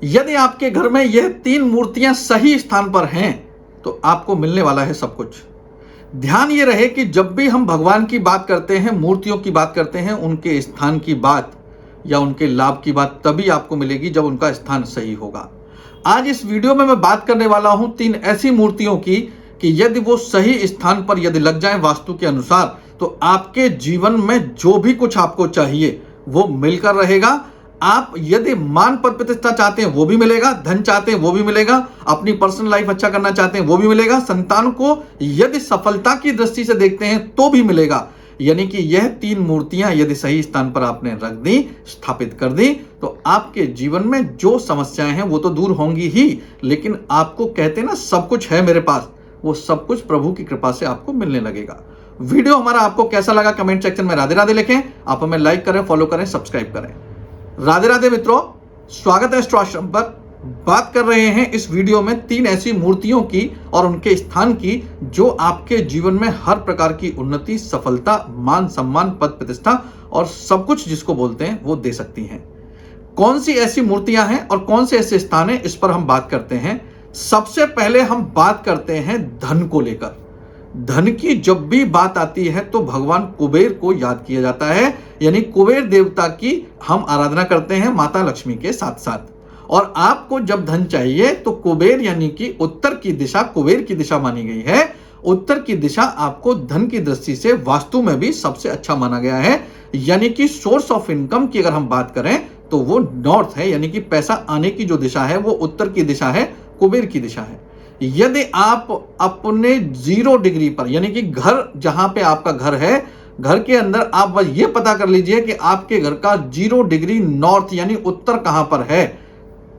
यदि आपके घर में यह 3 मूर्तियां सही स्थान पर हैं तो आपको मिलने वाला है सब कुछ। ध्यान ये रहे कि जब भी हम भगवान की बात करते हैं, मूर्तियों की बात करते हैं, उनके स्थान की बात या उनके लाभ की बात तभी आपको मिलेगी जब उनका स्थान सही होगा। आज इस वीडियो में मैं बात करने वाला हूं 3 ऐसी मूर्तियों की कि यदि वो सही स्थान पर यदि लग जाएं वास्तु के अनुसार तो आपके जीवन में जो भी कुछ आपको चाहिए वो मिलकर रहेगा। आप यदि मान पद प्रतिष्ठा चाहते हैं वो भी मिलेगा, धन चाहते हैं वो भी मिलेगा, अपनी पर्सनल लाइफ अच्छा करना चाहते हैं वो भी मिलेगा, संतान को यदि सफलता की दृष्टि से देखते हैं तो भी मिलेगा। यानी कि यह 3 मूर्तियां यदि सही स्थान पर आपने रख दी, स्थापित कर दी, तो आपके जीवन में जो समस्याएं हैं वो तो दूर होंगी ही, लेकिन आपको कहते हैं ना सब कुछ है मेरे पास, वो सब कुछ प्रभु की कृपा से आपको मिलने लगेगा। वीडियो हमारा आपको कैसा लगा कमेंट सेक्शन में राधे राधे लिखें। आप हमें लाइक करें, फॉलो करें, सब्सक्राइब करें। राधे राधे मित्रों, स्वागत है एस्ट्रो आश्रम पर। बात कर रहे हैं इस वीडियो में 3 ऐसी मूर्तियों की और उनके स्थान की जो आपके जीवन में हर प्रकार की उन्नति, सफलता, मान सम्मान, पद प्रतिष्ठा और सब कुछ जिसको बोलते हैं वो दे सकती हैं। कौन सी ऐसी मूर्तियां हैं और कौन से ऐसे स्थान हैं, इस पर हम बात करते हैं। सबसे पहले हम बात करते हैं धन को लेकर। धन की जब भी बात आती है तो भगवान कुबेर को याद किया जाता है, यानी कुबेर देवता की हम आराधना करते हैं माता लक्ष्मी के साथ साथ। और आपको जब धन चाहिए तो कुबेर यानी कि उत्तर की दिशा कुबेर की दिशा मानी गई है। उत्तर की दिशा आपको धन की दृष्टि से वास्तु में भी सबसे अच्छा माना गया है। यानी कि सोर्स ऑफ इनकम की अगर हम बात करें तो वो नॉर्थ है, यानी कि पैसा आने की जो दिशा है वो उत्तर की दिशा है, कुबेर की दिशा है। यदि आप अपने 0 डिग्री पर, यानी कि घर जहां पे आपका घर है, घर के अंदर आप बस ये पता कर लीजिए कि आपके घर का 0 डिग्री नॉर्थ यानी उत्तर कहां पर है,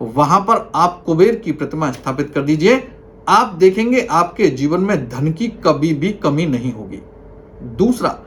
वहां पर आप कुबेर की प्रतिमा स्थापित कर दीजिए। आप देखेंगे आपके जीवन में धन की कभी भी कमी नहीं होगी। दूसरा,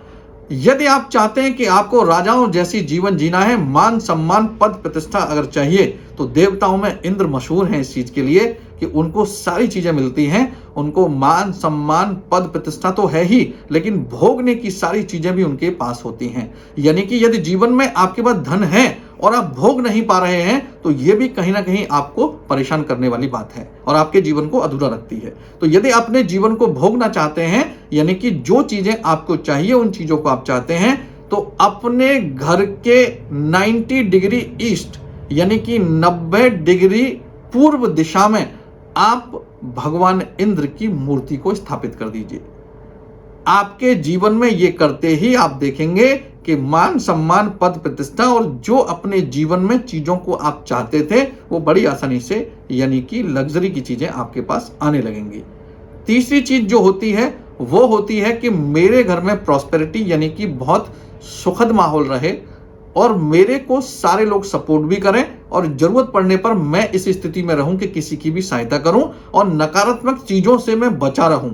यदि आप चाहते हैं कि आपको राजाओं जैसी जीवन जीना है, मान सम्मान पद प्रतिष्ठा अगर चाहिए, तो देवताओं में इंद्र मशहूर हैं इस चीज के लिए कि उनको सारी चीजें मिलती हैं। उनको मान सम्मान पद प्रतिष्ठा तो है ही, लेकिन भोगने की सारी चीजें भी उनके पास होती हैं। यानी कि यदि जीवन में आपके पास धन है और आप भोग नहीं पा रहे हैं तो यह भी कहीं ना कहीं आपको परेशान करने वाली बात है और आपके जीवन को अधूरा रखती है। तो यदि अपने जीवन को भोगना चाहते हैं, यानी कि जो चीजें आपको चाहिए उन चीजों को आप चाहते हैं, तो अपने घर के 90 डिग्री ईस्ट यानी कि 90 डिग्री पूर्व दिशा में आप भगवान इंद्र की मूर्ति को स्थापित कर दीजिए। आपके जीवन में ये करते ही आप देखेंगे कि मान सम्मान पद प्रतिष्ठा और जो अपने जीवन में चीजों को आप चाहते थे वो बड़ी आसानी से, यानी कि लग्जरी की चीजें आपके पास आने लगेंगी। तीसरी चीज जो होती है वो होती है कि मेरे घर में प्रॉस्पेरिटी यानी कि बहुत सुखद माहौल रहे और मेरे को सारे लोग सपोर्ट भी करें और जरूरत पड़ने पर मैं इस स्थिति में रहूं कि किसी की भी सहायता करूं और नकारात्मक चीजों से मैं बचा रहूं।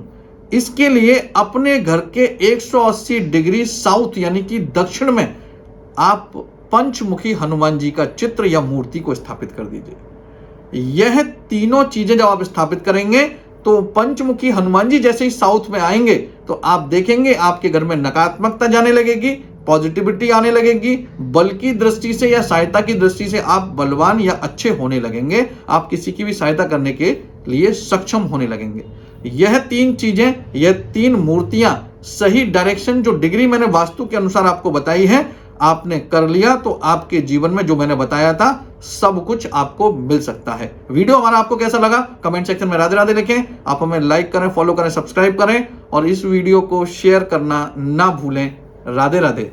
इसके लिए अपने घर के 180 डिग्री साउथ यानी कि दक्षिण में आप पंचमुखी हनुमान जी का चित्र या मूर्ति को स्थापित कर दीजिए। यह तीनों चीजें जब आप स्थापित करेंगे तो पंचमुखी हनुमान जी जैसे ही साउथ में आएंगे तो आप देखेंगे आपके घर में नकारात्मकता जाने लगेगी, पॉजिटिविटी आने लगेगी, बल की दृष्टि से या सहायता की दृष्टि से आप बलवान या अच्छे होने लगेंगे, आप किसी की भी सहायता करने के लिए सक्षम होने लगेंगे। यह 3 चीजें, यह 3 मूर्तियां सही डायरेक्शन जो डिग्री मैंने वास्तु के अनुसार आपको बताई है, आपने कर लिया तो आपके जीवन में जो मैंने बताया था सब कुछ आपको मिल सकता है। वीडियो हमारा आपको कैसा लगा कमेंट सेक्शन में राधे राधे लिखें। आप हमें लाइक करें, फॉलो करें, सब्सक्राइब करें और इस वीडियो को शेयर करना ना भूलें। राधे राधे।